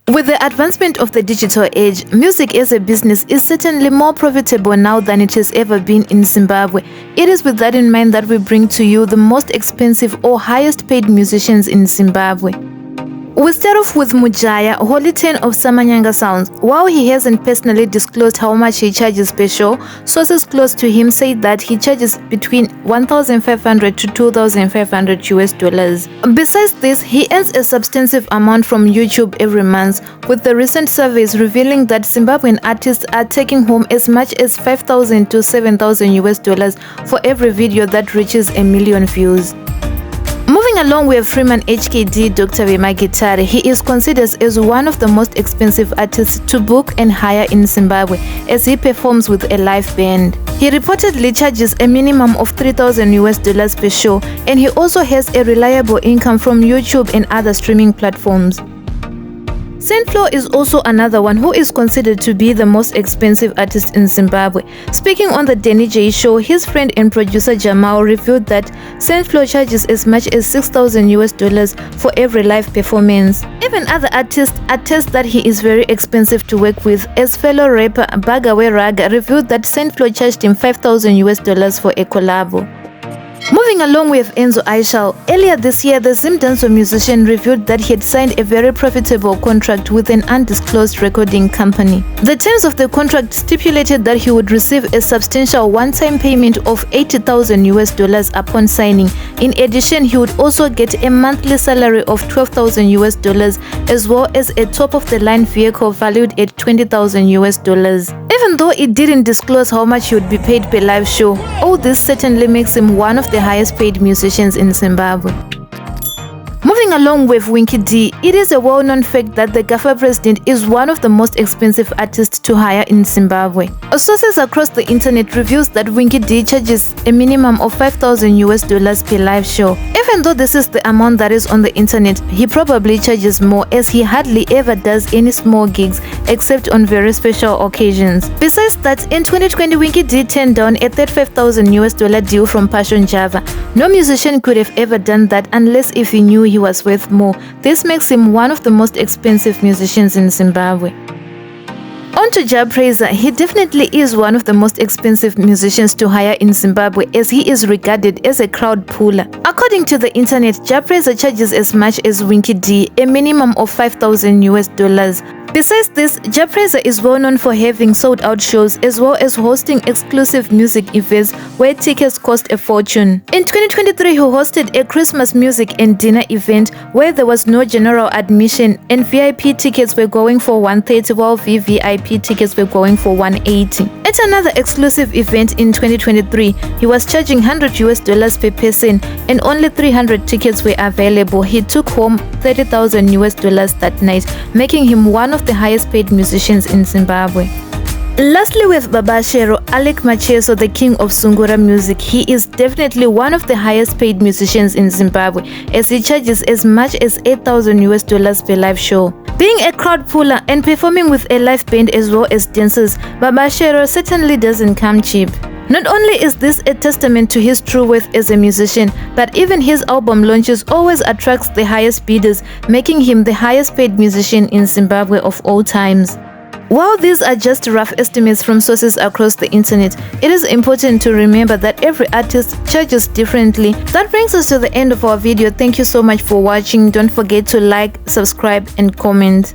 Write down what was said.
With the advancement of the digital age, music as a business is certainly more profitable now than it has ever been in Zimbabwe. It is with that in mind that we bring to you the most expensive or highest paid musicians in Zimbabwe. We start off with Mujaya, Holy 10 of Samanyanga Sounds. While he hasn't personally disclosed how much he charges per show, sources close to him say that he charges between $1,500 to $2,500 US. Besides this, he earns a substantive amount from YouTube every month, with the recent surveys revealing that Zimbabwean artists are taking home as much as $5,000 to $7,000 US for every video that reaches 1 million views. Moving along, we have Freeman HKD Dr. Vemagitare. He is considered as one of the most expensive artists to book and hire in Zimbabwe, as he performs with a live band. He reportedly charges a minimum of $3,000 US per show, and he also has a reliable income from YouTube and other streaming platforms. Saint Flo is also another one who is considered to be the most expensive artist in Zimbabwe. Speaking on the Danny J show, his friend and producer Jamal revealed that Saint Flo charges as much as $6,000 US for every live performance. Even other artists attest that he is very expensive to work with, as fellow rapper Bagawe Raga revealed that Saint Flo charged him $5,000 US for a collabo. Moving along with Enzo Aishal, earlier this year the Zimdanso musician revealed that he had signed a very profitable contract with an undisclosed recording company. The terms of the contract stipulated that he would receive a substantial one-time payment of $80,000 US upon signing. In addition, he would also get a monthly salary of $12,000 US, as well as a top-of-the-line vehicle valued at $20,000 US. Even though it didn't disclose how much he would be paid per live show, all this certainly makes him one of the highest paid musicians in Zimbabwe. Moving along with Winky D, it is a well-known fact that the Gaffer president is one of the most expensive artists to hire in Zimbabwe. Sources across the internet reveals that Winky D charges a minimum of $5,000 US per live show. Even though this is the amount that is on the internet, he probably charges more, as he hardly ever does any small gigs except on very special occasions. Besides that, in 2020 Winky D turned down a $35,000 US deal from Passion Java. No musician could have ever done that unless if he knew he was worth more. This makes him one of the most expensive musicians in Zimbabwe. On to Jahprayzah. He definitely is one of the most expensive musicians to hire in Zimbabwe, as he is regarded as a crowd puller. According to the internet, Jahprayzah charges as much as Winky D, a minimum of $5,000 US. Besides this, Jahprayzah is well known for having sold-out shows, as well as hosting exclusive music events where tickets cost a fortune. In 2023, he hosted a Christmas music and dinner event where there was no general admission, and VIP tickets were going for $130 while VVIP tickets were going for $180. At another exclusive event in 2023, he was charging $100 US per person, and only 300 tickets were available. He took home $30,000 US that night, making him one of the highest paid musicians in Zimbabwe. Lastly, with Babashero, Alec Macheso, the king of Sungura music, he is definitely one of the highest paid musicians in Zimbabwe, as he charges as much as $8,000 US per live show. Being a crowd puller and performing with a live band as well as dancers, Babashero certainly doesn't come cheap. Not only is this a testament to his true worth as a musician, but even his album launches always attracts the highest bidders, making him the highest paid musician in Zimbabwe of all times. While these are just rough estimates from sources across the internet, it is important to remember that every artist charges differently. That brings us to the end of our video. Thank you so much for watching. Don't forget to like, subscribe, and comment.